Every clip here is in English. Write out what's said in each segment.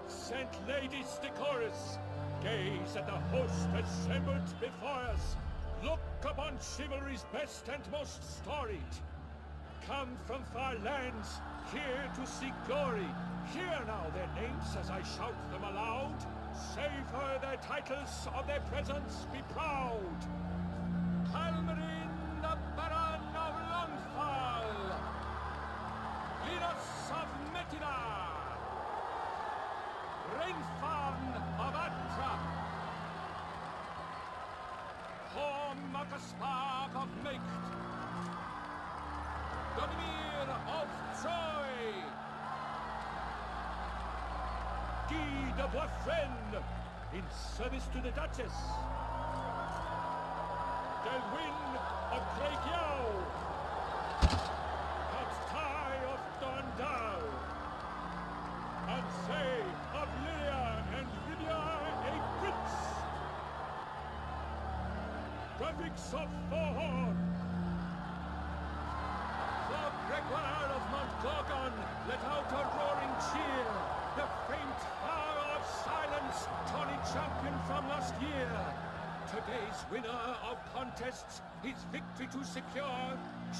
Saint Lady Stichoris, gaze at the host assembled before us. Look upon chivalry's best and most storied. Come from far lands, here to seek glory. Hear now their names as I shout them aloud. Savor their titles, of their presence be proud. Halmarin, the Baron of Longfall. Linus of Metida. Rainfarn of Atra. Home of the Spark of Mecht. Donimir of Troy. Guy de Boisfriend, in service to the Duchess. Delwyn of Craigyow. Cotstai of Dondal. Ansay of Lyria and Lydia a prince. Graphics of Forhorn. For Gregoire of Montgorgon, let out a roaring cheer. The faint hour of silence, tawny champion from last year. Today's winner of contests, his victory to secure,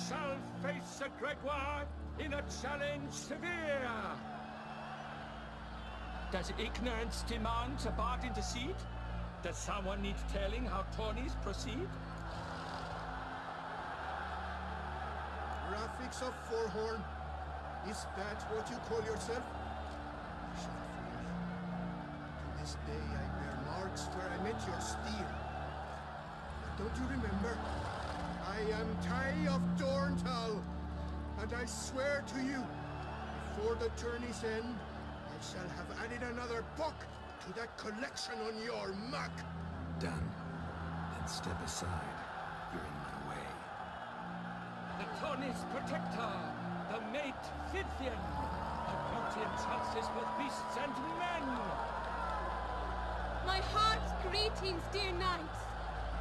shall face Sir Gregoire in a challenge severe. Does ignorance demand a bard intercede? Does someone need telling how tourneys proceed? Graphics of Forhorn, is that what you call yourself? To this day I bear marks where I met your steer. But don't you remember? I am Tai of Dorntal, and I swear to you, before the journey's end, I shall have added another book to that collection on your mug. Done. Then step aside. You're in my way. The Tawny's protector, the mate Fithian, her beauty entrances both beasts and men. My heart's greetings, dear knights.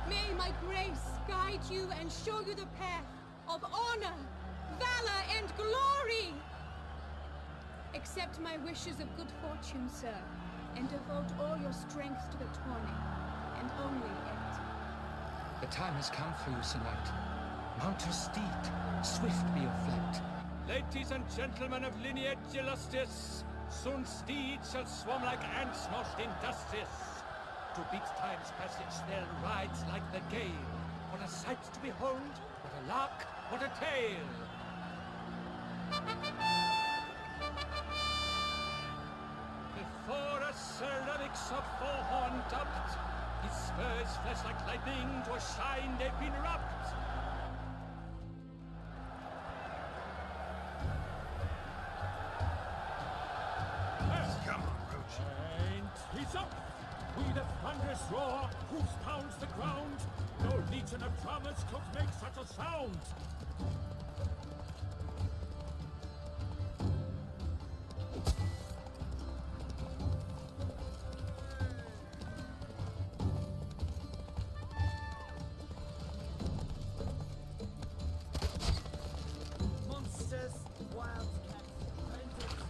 May my grace guide you and show you the path of honor, valor, and glory. Accept my wishes of good fortune, sir, and devote all your strength to the tourney, and only it. The time has come for you, Sir Knight. Mount your steed, swift be your flight. Ladies and gentlemen of lineage illustrious, soon steeds shall swarm like ants most industrious. To beat time's passage, they'll ride like the gale. What a sight to behold, what a lark, what a tale! Before a ceramics of Forhorn dubbed, his spurs flash like lightning, to a shine they've been rubbed. Come on, Roach. And he's up! We the thunderous roar, hoofs pounds the ground. No legion of drummers could make such a sound. Monsters, wildcats, bandits.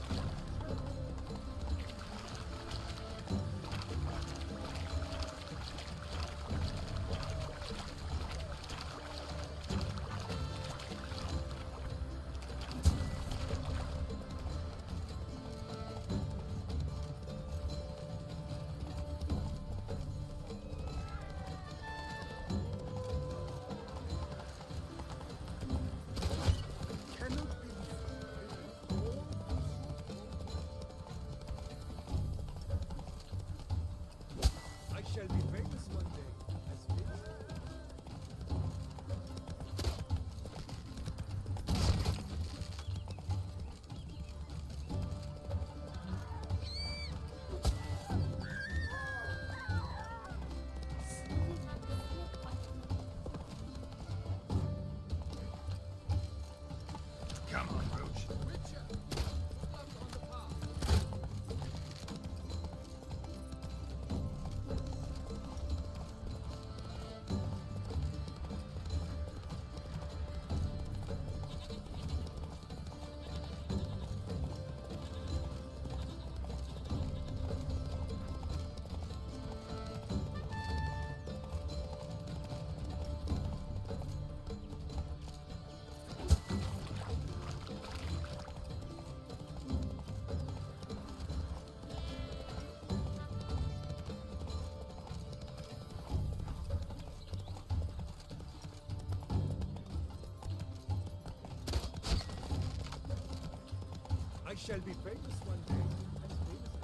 I shall be famous one day. And famous.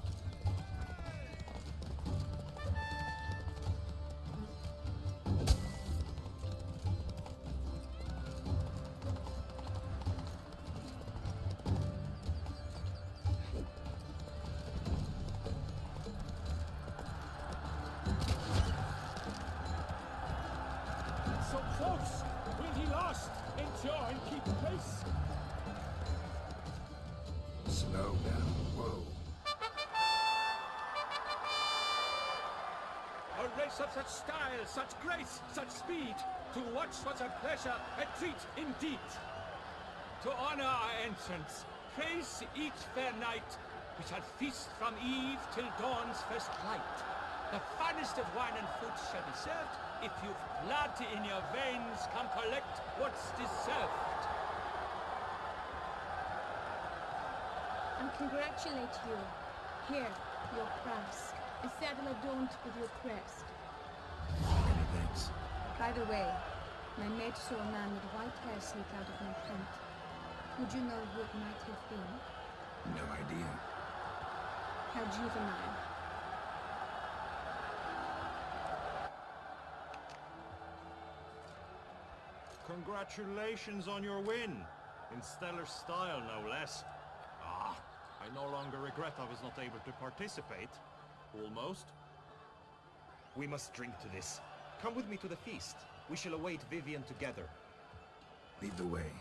So close! Will he last? Endure and keep pace? Slow down. Whoa. A race of such style, such grace, such speed. To watch was a pleasure, a treat indeed. To honor our entrance, praise each fair night. We shall feast from eve till dawn's first light. The finest of wine and fruit shall be served. If you've blood in your veins, come collect what's deserved. I congratulate you. Here, your prize. A saddle adorned with your crest. Many thanks. By the way, my mate saw a man with white hair slip out of my tent. Would you know who it might have been? No idea. How juvenile. Congratulations on your win. In stellar style, no less. Ah, I no longer regret I was not able to participate. Almost. We must drink to this. Come with me to the feast. We shall await Vivian together. Lead the way.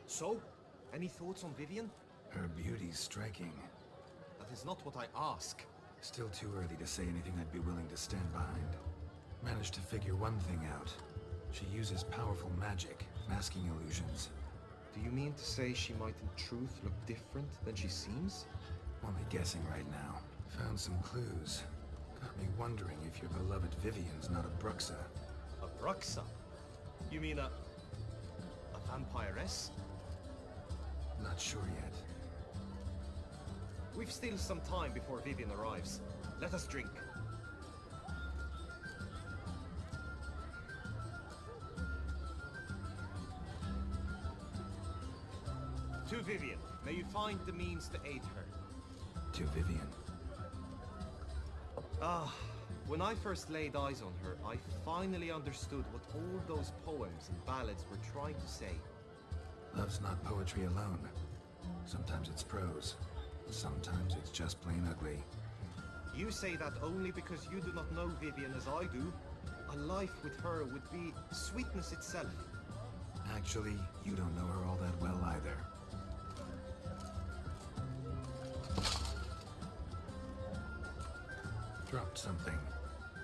So, any thoughts on Vivian? Her beauty's striking. That is not what I ask. Still too early to say anything I'd be willing to stand behind. Managed to figure one thing out. She uses powerful magic, masking illusions. Do you mean to say she might in truth look different than she seems? Only guessing right now. Found some clues. Got me wondering if your beloved Vivian's not a Bruxa. A Bruxa? You mean a vampiress? Not sure yet. We've still some time before Vivian arrives. Let us drink. To Vivian, may you find the means to aid her. To Vivian. When I first laid eyes on her, I finally understood what all those poems and ballads were trying to say. Love's not poetry alone. Sometimes it's prose. Sometimes it's just plain ugly. You say that only because you do not know Vivian as I do. A life with her would be sweetness itself. Actually, you don't know her all that well either. Dropped something.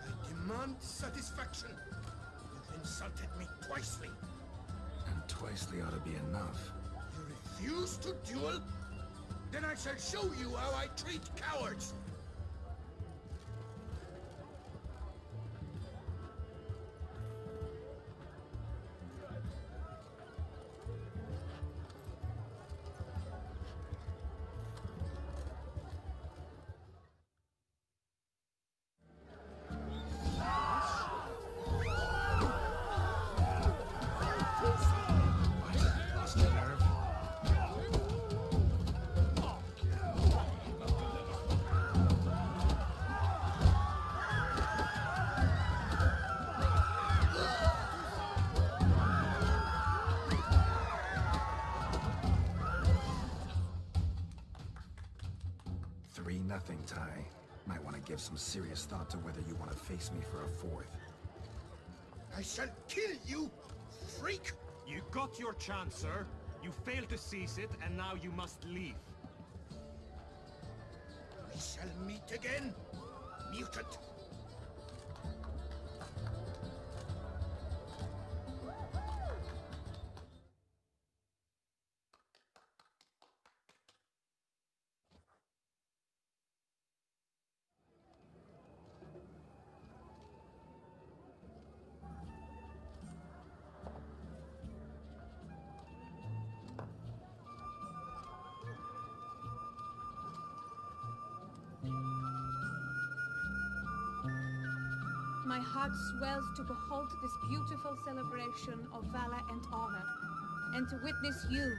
I demand satisfaction. You've insulted me twicely. And twicely ought to be enough. You refuse to duel? Then I shall show you how I treat cowards! Lost a nerve? Nothing, Ty. Might want to give some serious thought to whether you want to face me for a fourth. I shall kill you, freak! You got your chance, sir. You failed to seize it, and now you must leave. We shall meet again, mutant! my heart swells to behold this beautiful celebration of valor and honor, and to witness you,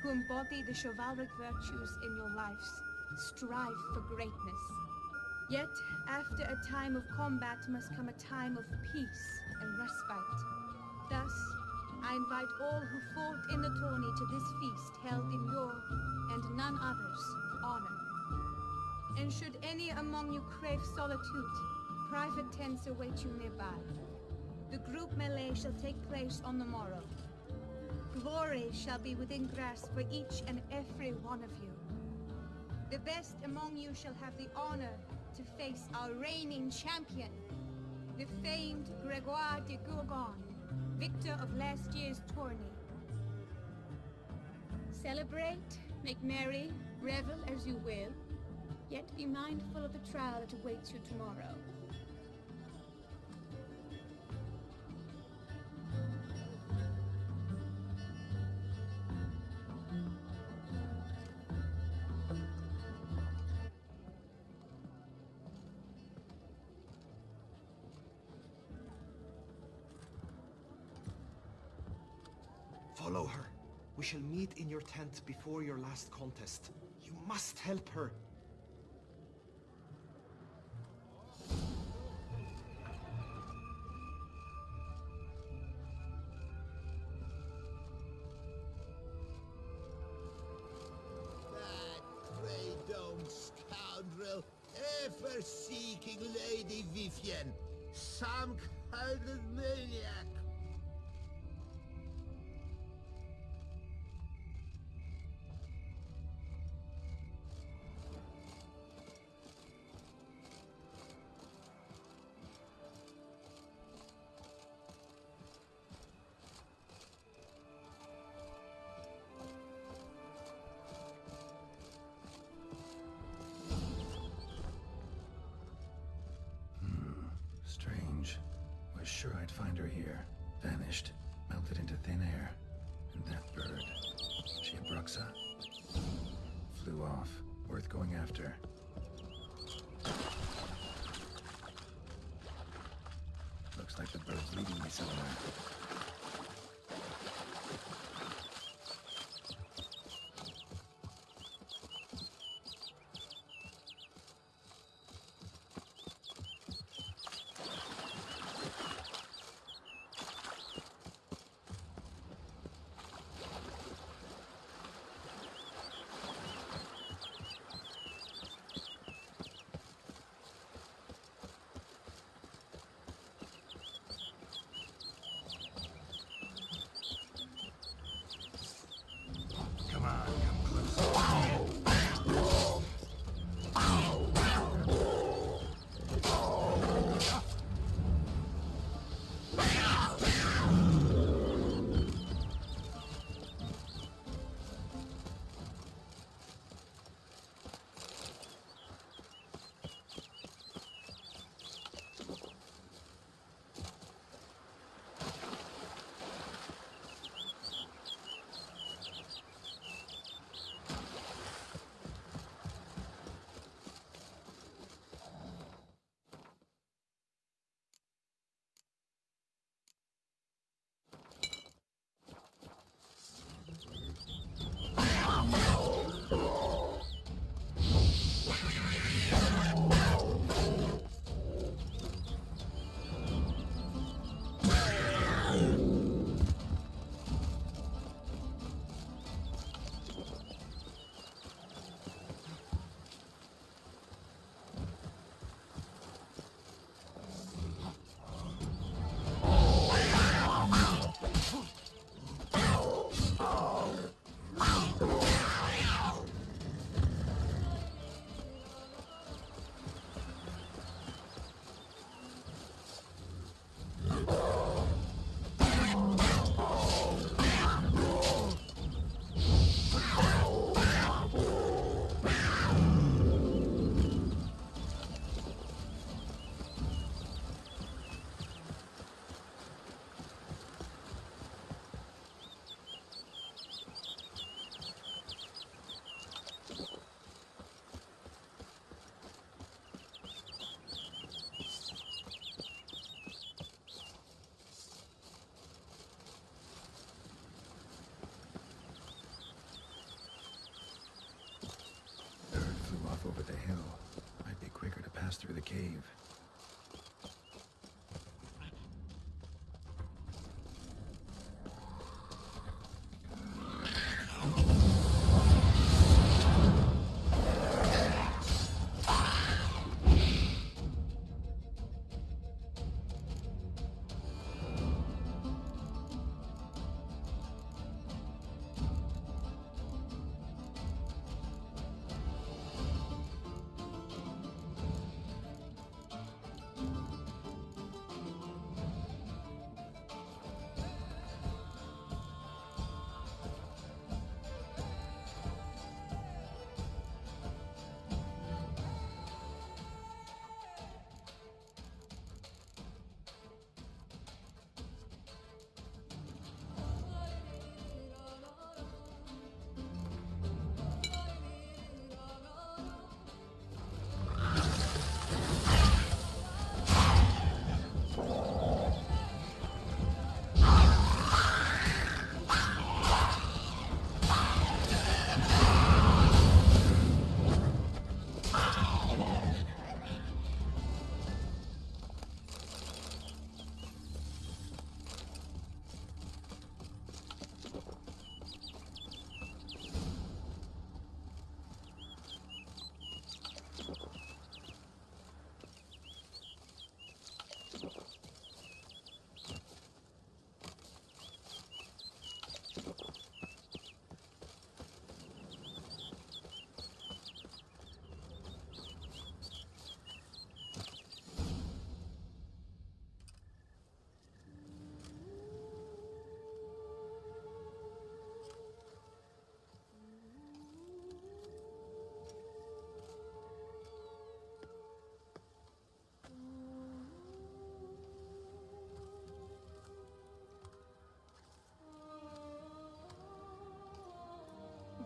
who embody the chivalric virtues in your lives, strive for greatness. Yet, after a time of combat must come a time of peace and respite. Thus, I invite all who fought in the tourney to this feast held in your, and none other's, honor. And should any among you crave solitude, private tents await you nearby. The group melee shall take place on the morrow. Glory shall be within grasp for each and every one of you. The best among you shall have the honor to face our reigning champion, the famed Gregoire de Gourgon, victor of last year's tourney. Celebrate, make merry, revel as you will, yet be mindful of the trial that awaits you tomorrow. Follow her. We shall meet in your tent before your last contest. You must help her. That grey dome scoundrel, ever seeking Lady Vivienne. Some kind of maniac. Strange. Was sure I'd find her here. Vanished. Melted into thin air. And that bird. She a Bruxa? Flew off. Worth going after. Looks like the bird's leading me somewhere. through the cave.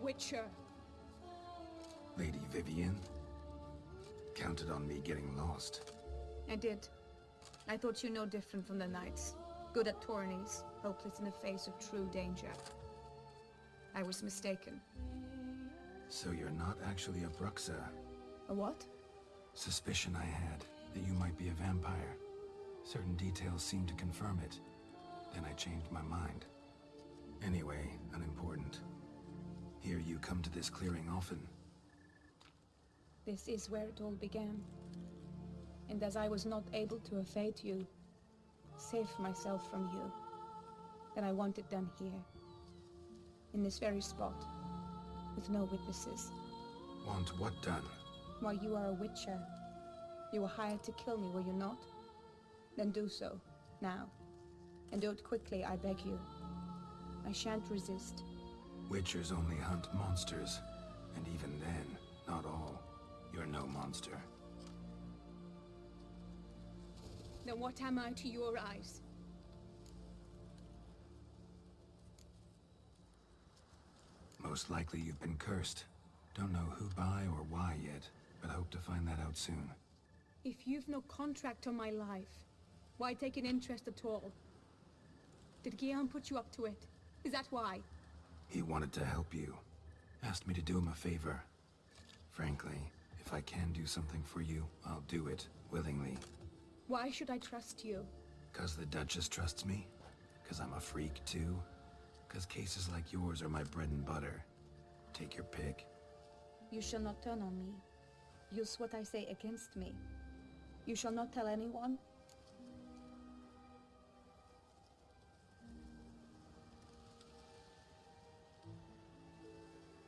Witcher. Lady Vivienne? Counted on me getting lost. I did. I thought you no different from the knights. Good at tourneys, hopeless in the face of true danger. I was mistaken. So you're not actually a Bruxa? A what? Suspicion I had, that you might be a vampire. Certain details seemed to confirm it. Then I changed my mind. Anyway, unimportant. Hear you come to this clearing often. This is where it all began. And as I was not able to evade you, save myself from you, then I want it done here. In this very spot, with no witnesses. Want what done? Why, you are a witcher. You were hired to kill me, were you not? Then do so, now. And do it quickly, I beg you. I shan't resist. Witchers only hunt monsters, and even then, not all. You're no monster. Then what am I to your eyes? Most likely you've been cursed. Don't know who by or why yet, but hope to find that out soon. If you've no contract on my life, why take an interest at all? Did Guillaume put you up to it? Is that why? He wanted to help you. Asked me to do him a favor. Frankly, if I can do something for you, I'll do it, willingly. Why should I trust you? 'Cause the Duchess trusts me? 'Cause I'm a freak, too? 'Cause cases like yours are my bread and butter? Take your pick. You shall not turn on me. Use what I say against me. You shall not tell anyone.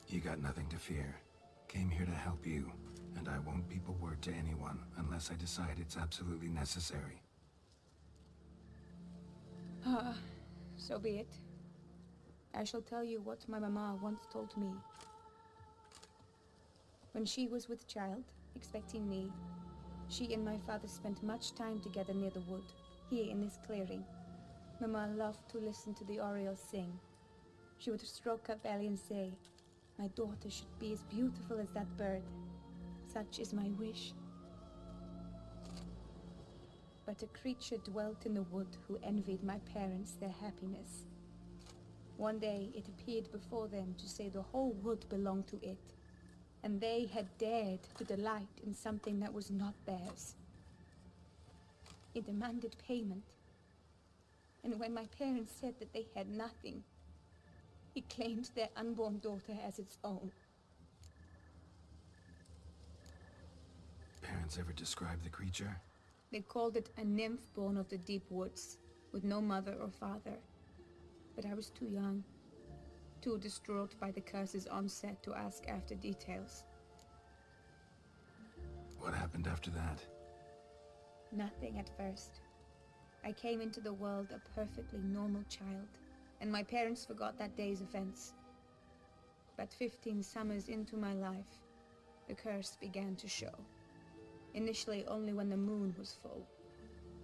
You got nothing to fear. Came here to help you, and I won't peep a word to anyone unless I decide it's absolutely necessary. So be it. I shall tell you what my mama once told me. When she was with child, expecting me, she and my father spent much time together near the wood, here in this clearing. Mama loved to listen to the orioles sing. She would stroke her belly and say, "My daughter should be as beautiful as that bird. Such is my wish." But a creature dwelt in the wood who envied my parents their happiness. One day it appeared before them to say the whole wood belonged to it, and they had dared to delight in something that was not theirs. It demanded payment. And when my parents said that they had nothing, it claimed their unborn daughter as its own. Parents ever describe the creature? They called it a nymph born of the deep woods, with no mother or father. But I was too young, too distraught by the curse's onset to ask after details. What happened after that? Nothing at first. I came into the world a perfectly normal child, and my parents forgot that day's events. But 15 summers into my life, the curse began to show. Initially only when the moon was full.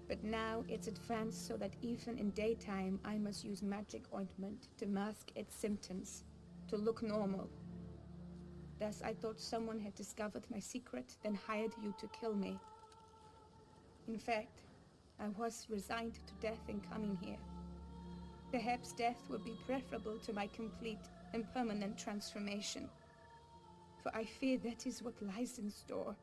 But now it's advanced so that even in daytime I must use magic ointment to mask its symptoms, to look normal. Thus I thought someone had discovered my secret, then hired you to kill me. In fact, I was resigned to death in coming here. Perhaps death would be preferable to my complete and permanent transformation. For I fear that is what lies in store.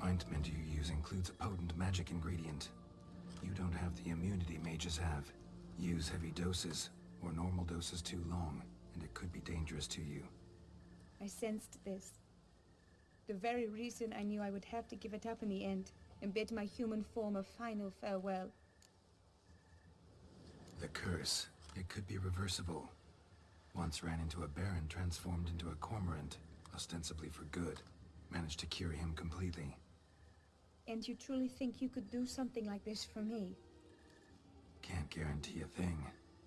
Ointment you use includes a potent magic ingredient. You don't have the immunity mages have. Use heavy doses, or normal doses too long, and it could be dangerous to you. I sensed this. The very reason I knew I would have to give it up in the end, and bid my human form a final farewell. The curse, it could be reversible. Once ran into a baron transformed into a cormorant, ostensibly for good. Managed to cure him completely. And you truly think you could do something like this for me? Can't guarantee a thing.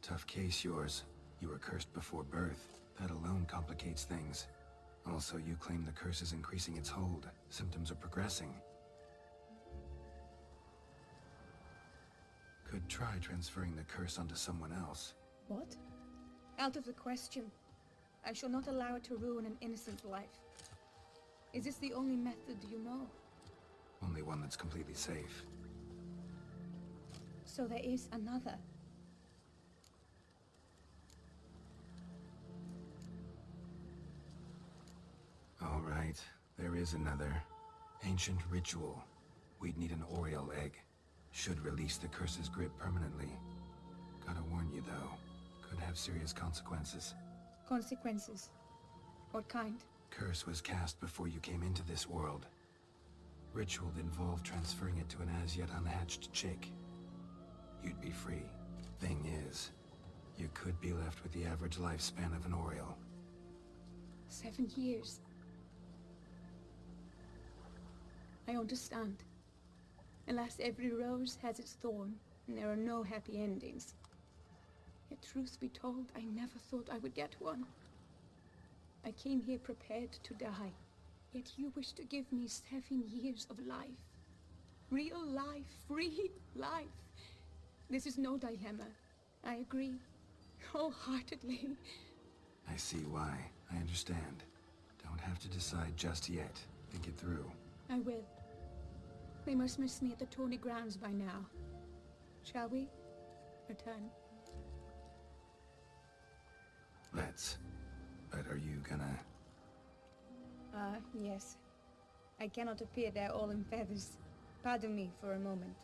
Tough case, yours. You were cursed before birth. That alone complicates things. Also, you claim the curse is increasing its hold. Symptoms are progressing. Could try transferring the curse onto someone else. What? Out of the question. I shall not allow it to ruin an innocent life. Is this the only method you know? Only one that's completely safe. So there is another. All right, there is another. Ancient ritual. We'd need an Oriole egg. Should release the curse's grip permanently. Gotta warn you though, could have serious consequences. Consequences? What kind? Curse was cast before you came into this world. Ritual involved transferring it to an as-yet unhatched chick. You'd be free. Thing is, you could be left with the average lifespan of an Oriole. 7 years. I understand. Alas, every rose has its thorn, and there are no happy endings. Yet truth be told, I never thought I would get one. I came here prepared to die, yet you wish to give me 7 years of life. Real life, free life. This is no dilemma. I agree, wholeheartedly. I see why. I understand. Don't have to decide just yet. Think it through. I will. They must miss me at the Tawny Grounds by now. Shall we? Return. Let's. But are you gonna... Yes. I cannot appear there all in feathers. Pardon me for a moment.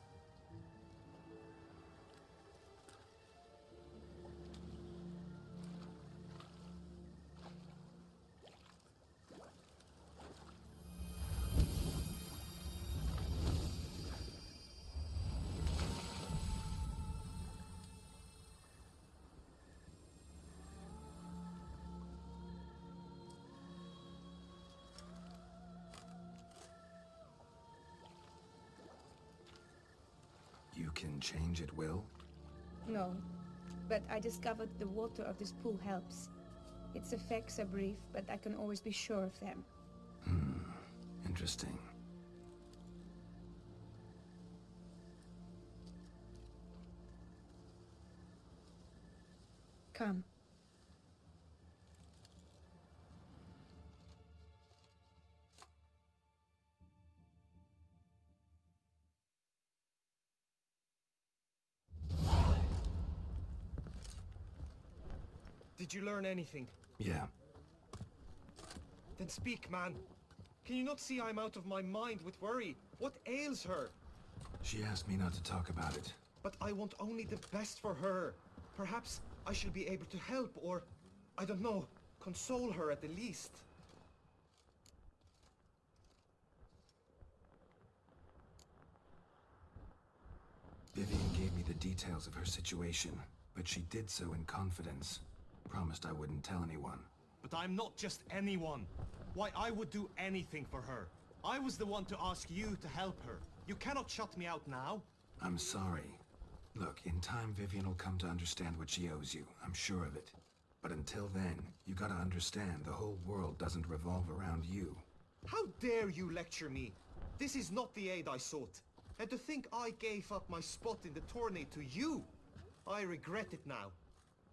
You can change at will? No, but I discovered the water of this pool helps. Its effects are brief, but I can always be sure of them. Interesting. Come. Did you learn anything? Yeah. Then speak, man. Can you not see I'm out of my mind with worry? What ails her? She asked me not to talk about it. But I want only the best for her. Perhaps I shall be able to help, or, I don't know, console her at the least. Vivian gave me the details of her situation, but she did so in confidence. Promised I wouldn't tell anyone. But I'm not just anyone. Why, I would do anything for her. I was the one to ask you to help her. You cannot shut me out now. I'm sorry. Look, in time Vivian will come to understand what she owes you. I'm sure of it. But until then, you gotta understand the whole world doesn't revolve around you. How dare you lecture me? This is not the aid I sought. And to think I gave up my spot in the tourney to you! I regret it now.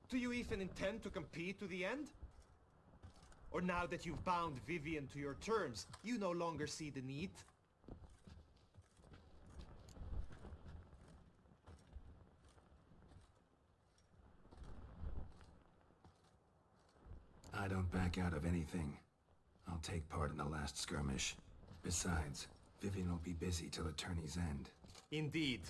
Do you even intend to compete to the end? Or now that you've bound Vivian to your terms, you no longer see the need? I don't back out of anything. I'll take part in the last skirmish. Besides, Vivian will be busy till the tourney's end. Indeed.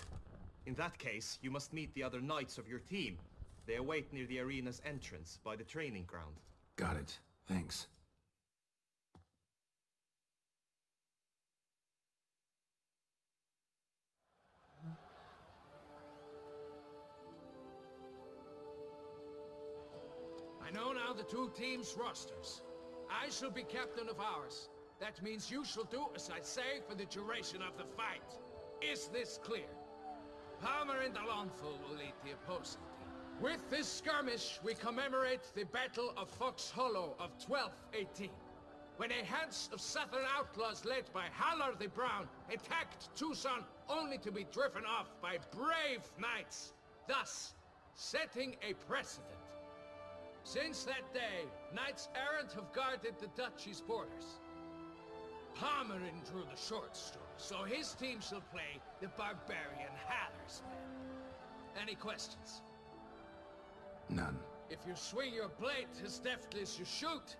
In that case, you must meet the other knights of your team. They await near the arena's entrance, by the training ground. Got it. Thanks. I know now the two teams' rosters. I shall be captain of ours. That means you shall do as I say for the duration of the fight. Is this clear? Palmer and Alonso will lead the opposing team. With this skirmish, we commemorate the Battle of Fox Hollow of 1218, when a hands of southern outlaws led by Halar the Brown attacked Tucson only to be driven off by brave knights, thus setting a precedent. Since that day, knights errant have guarded the duchy's borders. Palmerin drew the short straw, so his team shall play the barbarian Halar's men. Any questions? None. If you swing your blade as deftly as you shoot,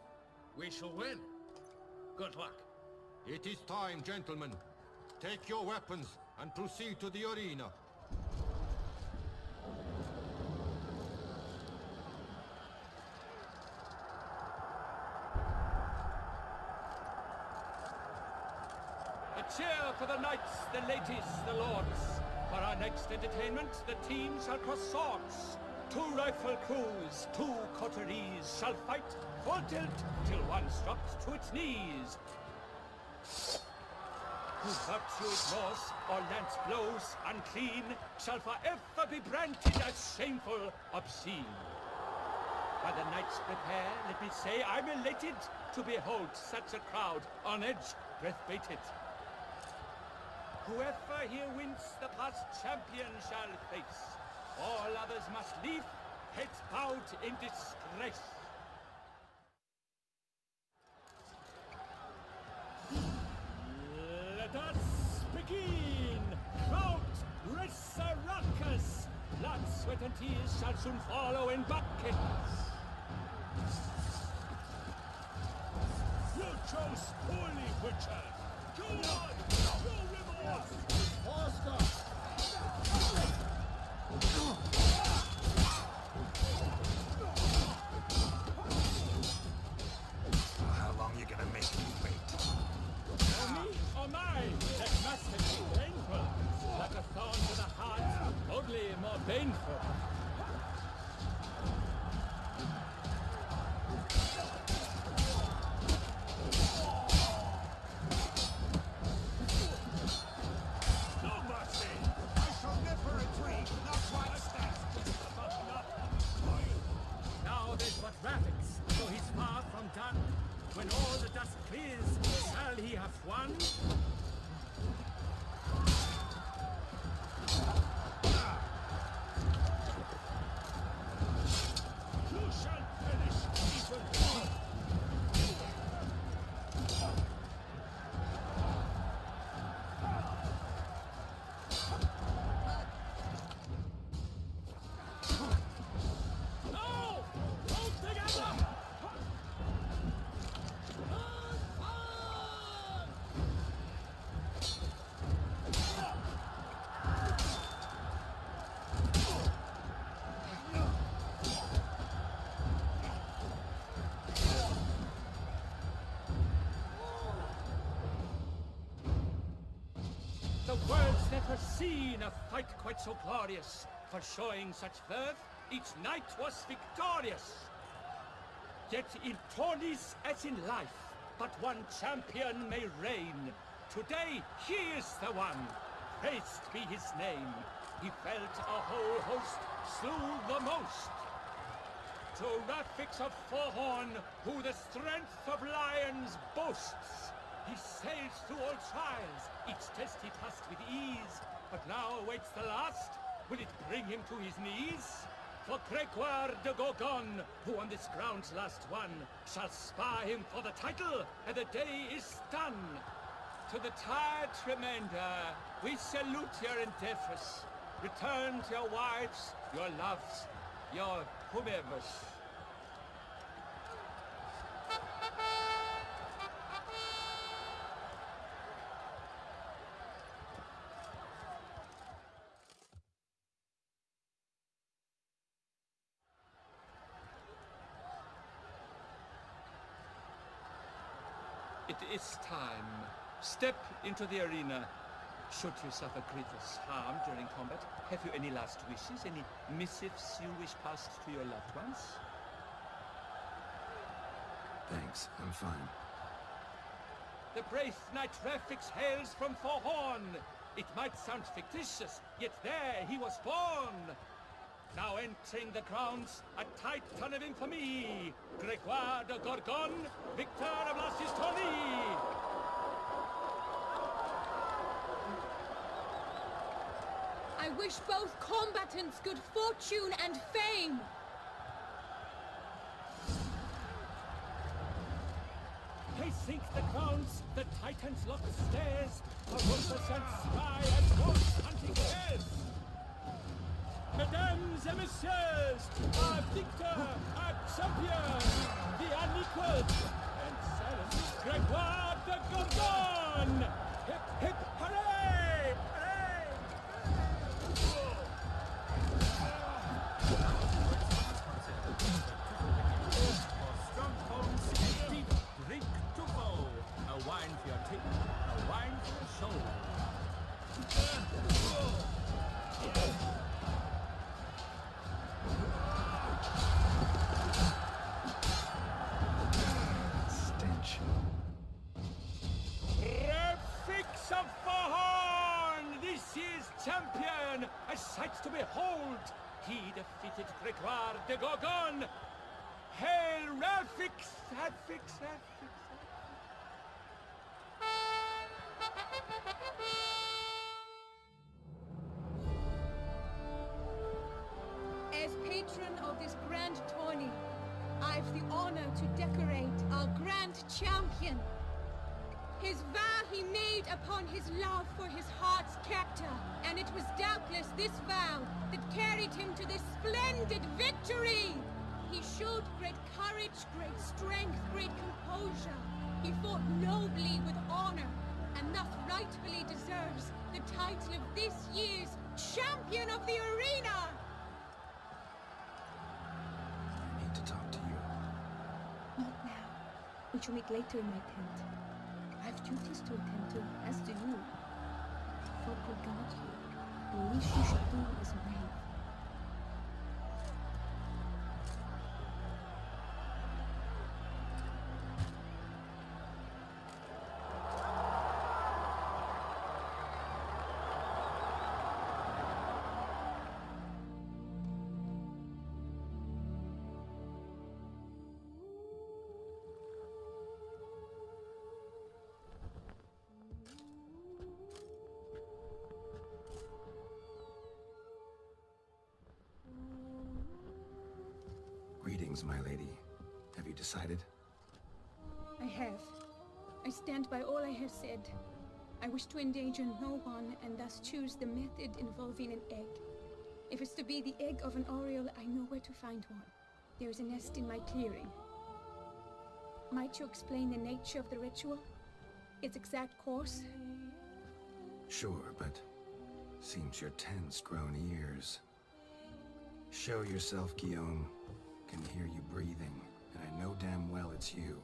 we shall win. Good luck. It is time, gentlemen. Take your weapons and proceed to the arena. A cheer for the knights, the ladies, the lords. For our next entertainment, the teams shall cross swords. 2 rifle crews, 2 coteries shall fight full tilt till one's dropped to its knees. Who virtuous laws or lance blows unclean shall forever be branded as shameful, obscene. While the knights prepare, let me say I'm elated to behold such a crowd on edge, breath-baited. Whoever here wins the past champion shall face. All others must leave, heads bowed in disgrace. Let us begin! Crowd, Resurrecus! Blood, sweat, and tears shall soon follow in buckets. You chose poorly, Witcher! Go on! No remorse! Faster! How long you gonna make me wait? For me or mine? That must have been painful. Like a thorn to the heart, only more painful. No mercy! I shall never retreat, not one step! Now there's but Ravix, so he's far from done. When all the dust clears, shall he have won? You shall perish, evil one! No! Don't never seen a fight quite so glorious. For showing such verve, each knight was victorious. Yet in tourneys as in life, but one champion may reign. Today, he is the one. Praised be his name. He felt a whole host, slew the most. To Rafix of Forhorn, who the strength of lions boasts. He sailed through all trials, each test he passed with ease. But now awaits the last. Will it bring him to his knees? For Gregoire de Gorgon, who on this ground's last won, shall spar him for the title, and the day is done. To the tired remainder, we salute your endeavors. Return to your wives, your loves, your whomevers. It is time. Step into the arena. Should you suffer grievous harm during combat, have you any last wishes? Any missives you wish passed to your loved ones? Thanks, I'm fine. The brave knight Rafix hails from Forhorn. It might sound fictitious, yet there he was born. Now entering the grounds, a titan of infamy, Gregoire de Gorgon, victor of last year's tourney. I wish both combatants good fortune and fame. They sink the grounds, the titans lock the stairs, Olympus and sky and wolves hunting bears. Mesdames et messieurs, our victor, our champion, the unequaled and silent Gregoire de Gorgon! Hip, hip, hooray! Hooray! Strongholds deep, drink to foe. A wine for your teeth, a wine for your soul. Stench. Rafix of Forhorn, this year's champion, a sight to behold. He defeated Gregoire de Gorgon. Hail Rafix, Rafix, Rafix. As patron of this grand tourney, I've the honor to decorate our grand champion. His vow he made upon his love for his heart's captor, and it was doubtless this vow that carried him to this splendid victory. He showed great courage, great strength, great composure. He fought nobly with honor, and thus rightfully deserves the title of this year's Champion of the Arena! I need to talk to you. Not now. We shall meet later in my tent. I have duties to attend to, as do you. Folk will guard you. The least you should do is brave. Greetings, my lady. Have you decided? I have. I stand by all I have said. I wish to endanger no one, and thus choose the method involving an egg. If it's to be the egg of an oriole, I know where to find one. There is a nest in my clearing. Might you explain the nature of the ritual? Its exact course? Sure, but seems your tense grown ears. Show yourself, Guillaume. Can hear you breathing, and I know damn well it's you.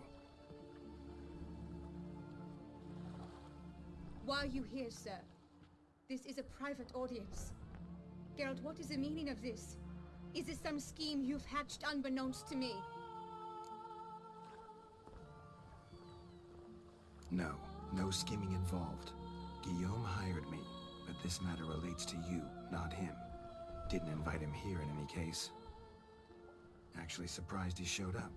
Why are you here, sir? This is a private audience. Geralt, what is the meaning of this? Is this some scheme you've hatched unbeknownst to me? No, no scheming involved. Guillaume hired me, but this matter relates to you, not him. Didn't invite him here in any case. Actually surprised he showed up.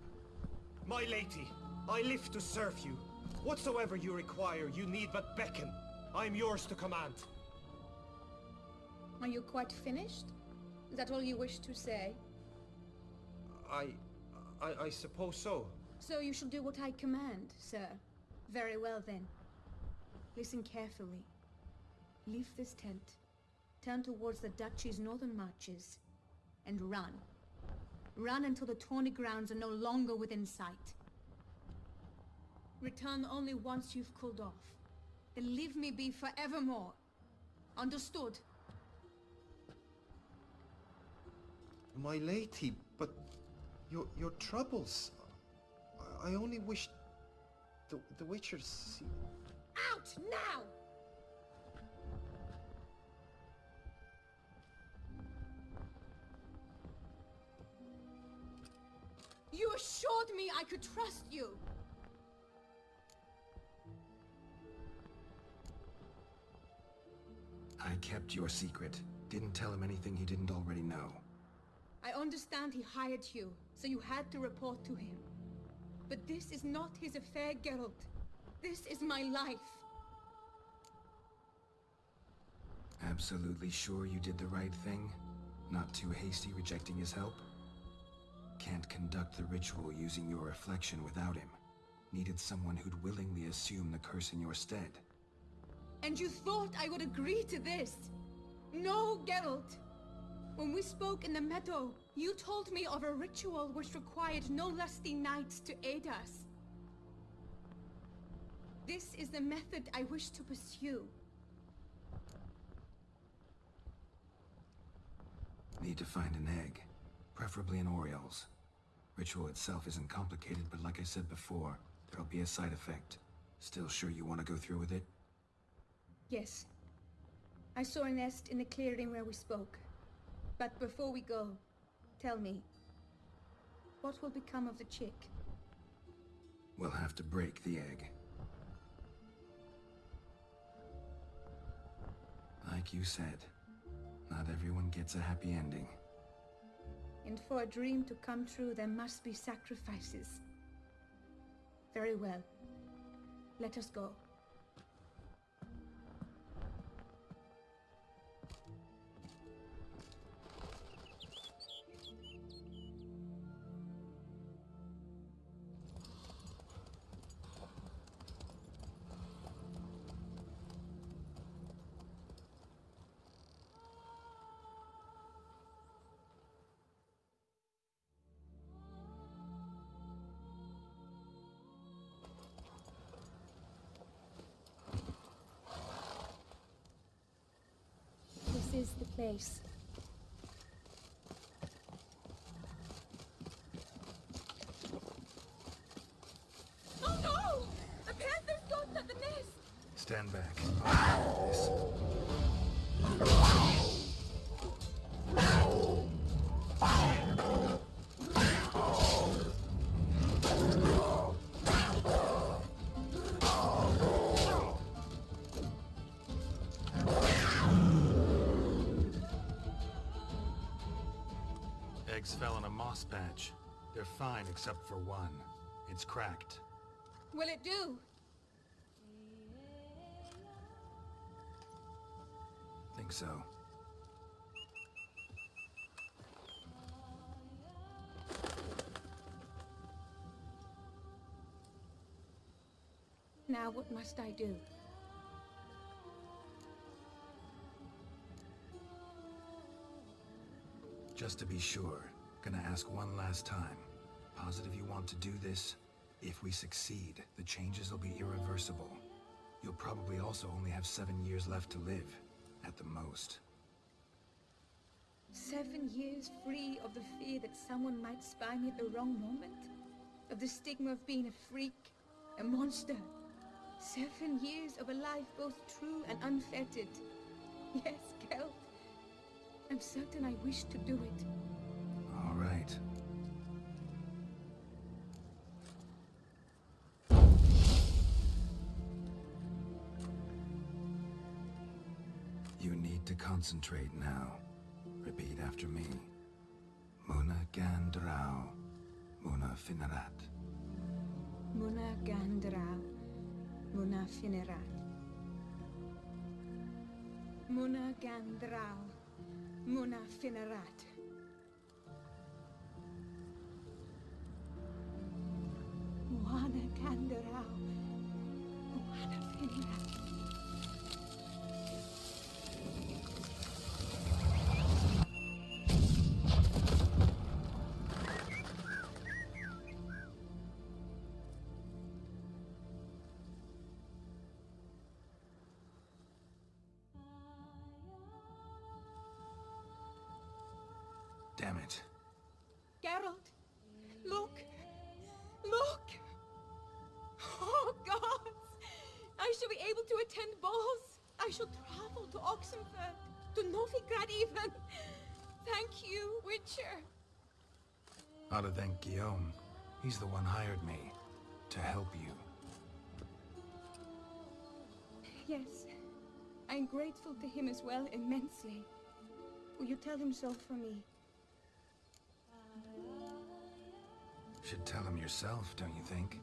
My lady, I live to serve you. Whatsoever you require, you need but beckon. I am yours to command. Are you quite finished? Is that all you wish to say? I suppose so. So you shall do what I command, sir. Very well then. Listen carefully. Leave this tent, turn towards the Duchy's northern marches, and run. Run until the Tawny grounds are no longer within sight. Return only once you've cooled off. Then leave me be forevermore. Understood? My lady, but your troubles. I only wish the Witcher see. Out now! You assured me I could trust you! I kept your secret. Didn't tell him anything he didn't already know. I understand he hired you, so you had to report to him. But this is not his affair, Geralt. This is my life. Absolutely sure you did the right thing? Not too hasty rejecting his help? Can't conduct the ritual using your reflection without him. Needed someone who'd willingly assume the curse in your stead. And you thought I would agree to this? No, Geralt! When we spoke in the meadow, you told me of a ritual which required no lusty knights to aid us. This is the method I wish to pursue. Need to find an egg, preferably an Oriel's. Ritual itself isn't complicated, but like I said before, there'll be a side effect. Still sure you want to go through with it? Yes. I saw a nest in the clearing where we spoke. But before we go, tell me, what will become of the chick? We'll have to break the egg. Like you said, not everyone gets a happy ending. And for a dream to come true, there must be sacrifices. Very well. Let us go. This is the place. Oh no! A panther's got at the nest! Stand back. This. Eggs fell in a moss patch. They're fine except for one. It's cracked. Will it do? Think so. Now what must I do? Just to be sure, gonna ask one last time. Positive you want to do this? If we succeed, the changes will be irreversible. You'll probably also only have 7 years left to live, at the most. 7 years free of the fear that someone might spy me at the wrong moment? Of the stigma of being a freak, a monster? 7 years of a life both true and unfettered. Yes, Geralt. I'm certain I wish to do it. All right. You need to concentrate now. Repeat after me. Muna Gandrau, Muna Finerat. Muna Gandrau, Muna Finerat. Muna Gandrau, Muna Finerat. Muna Gandrau, Muna Finerat. Damn it. Geralt, look! Look! Oh, gods! I shall be able to attend balls. I shall travel to Oxenfurt, to Novigrad even. Thank you, Witcher. Ought to thank Guillaume. He's the one hired me to help you. Yes, I'm grateful to him as well, immensely. Will you tell him so for me? Should tell him yourself, don't you think?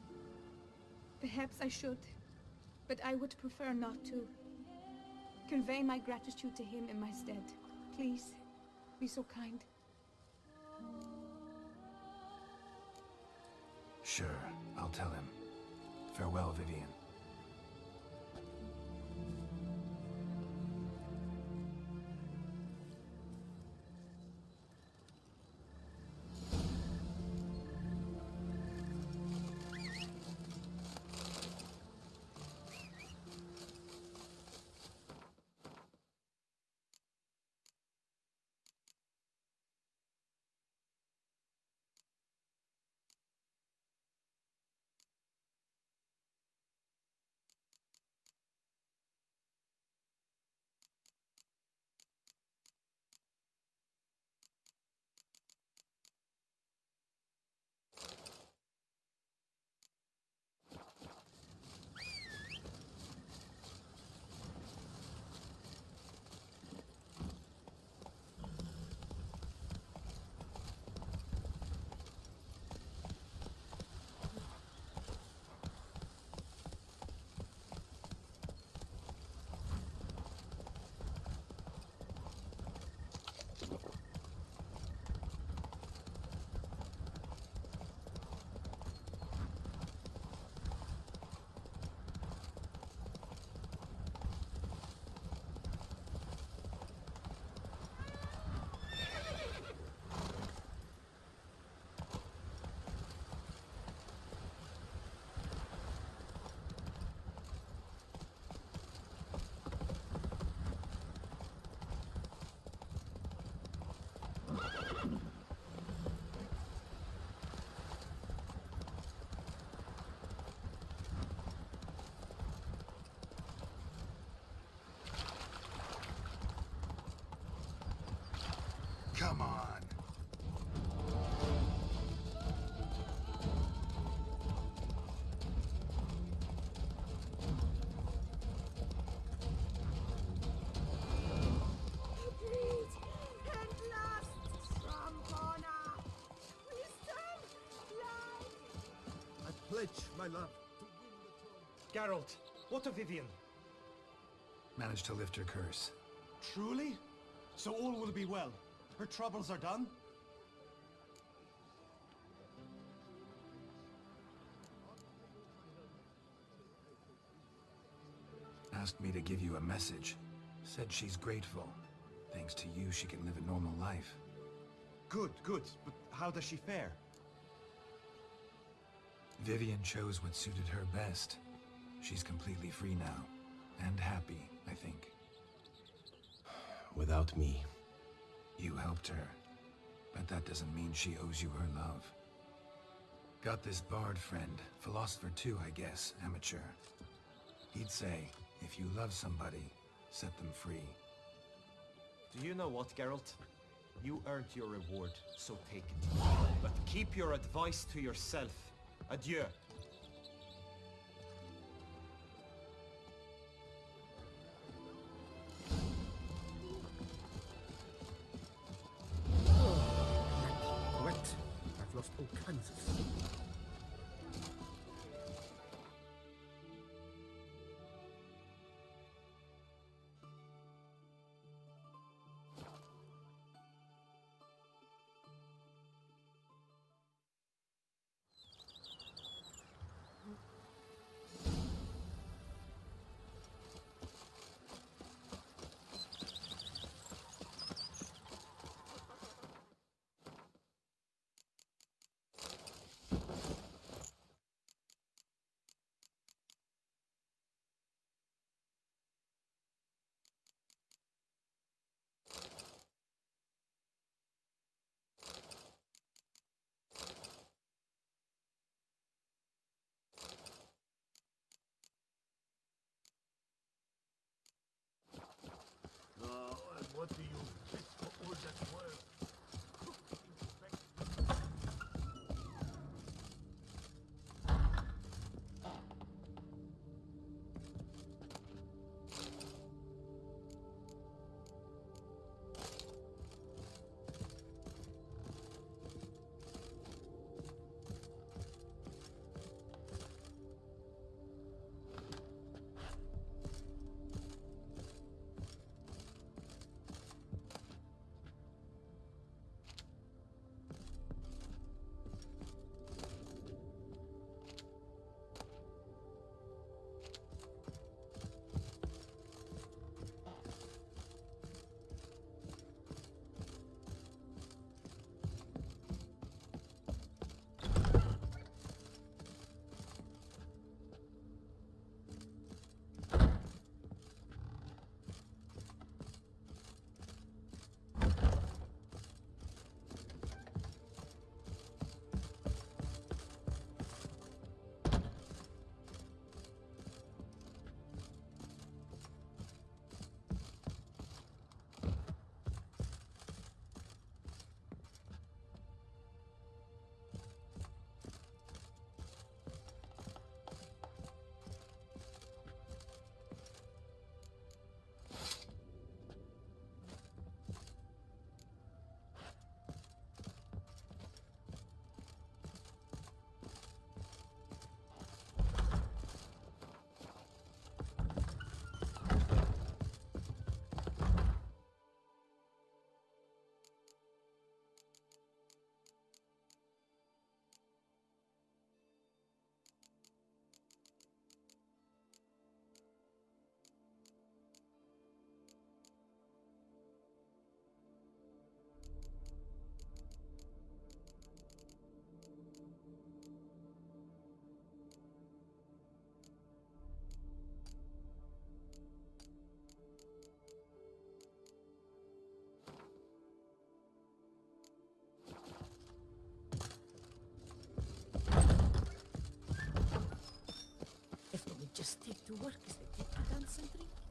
Perhaps I should, but I would prefer not to. Convey my gratitude to him in my stead. Please, be so kind. Sure, I'll tell him. Farewell, Vivian. Come on. Pledge my love. Geralt, what of Vivian? Managed to lift her curse. Truly? So all will be well. Her troubles are done? Asked me to give you a message. Said she's grateful. Thanks to you, she can live a normal life. Good, good. But how does she fare? Vivian chose what suited her best. She's completely free now. And happy, I think. Without me. You helped her. But that doesn't mean she owes you her love. Got this bard friend. Philosopher too, I guess. Amateur. He'd say, if you love somebody, set them free. Do you know what, Geralt? You earned your reward, so take it. But keep your advice to yourself. Adieu. Wet. I've lost all kinds of sleep. What do you fit for all that work? If they would just take to work as they take to dance and drink.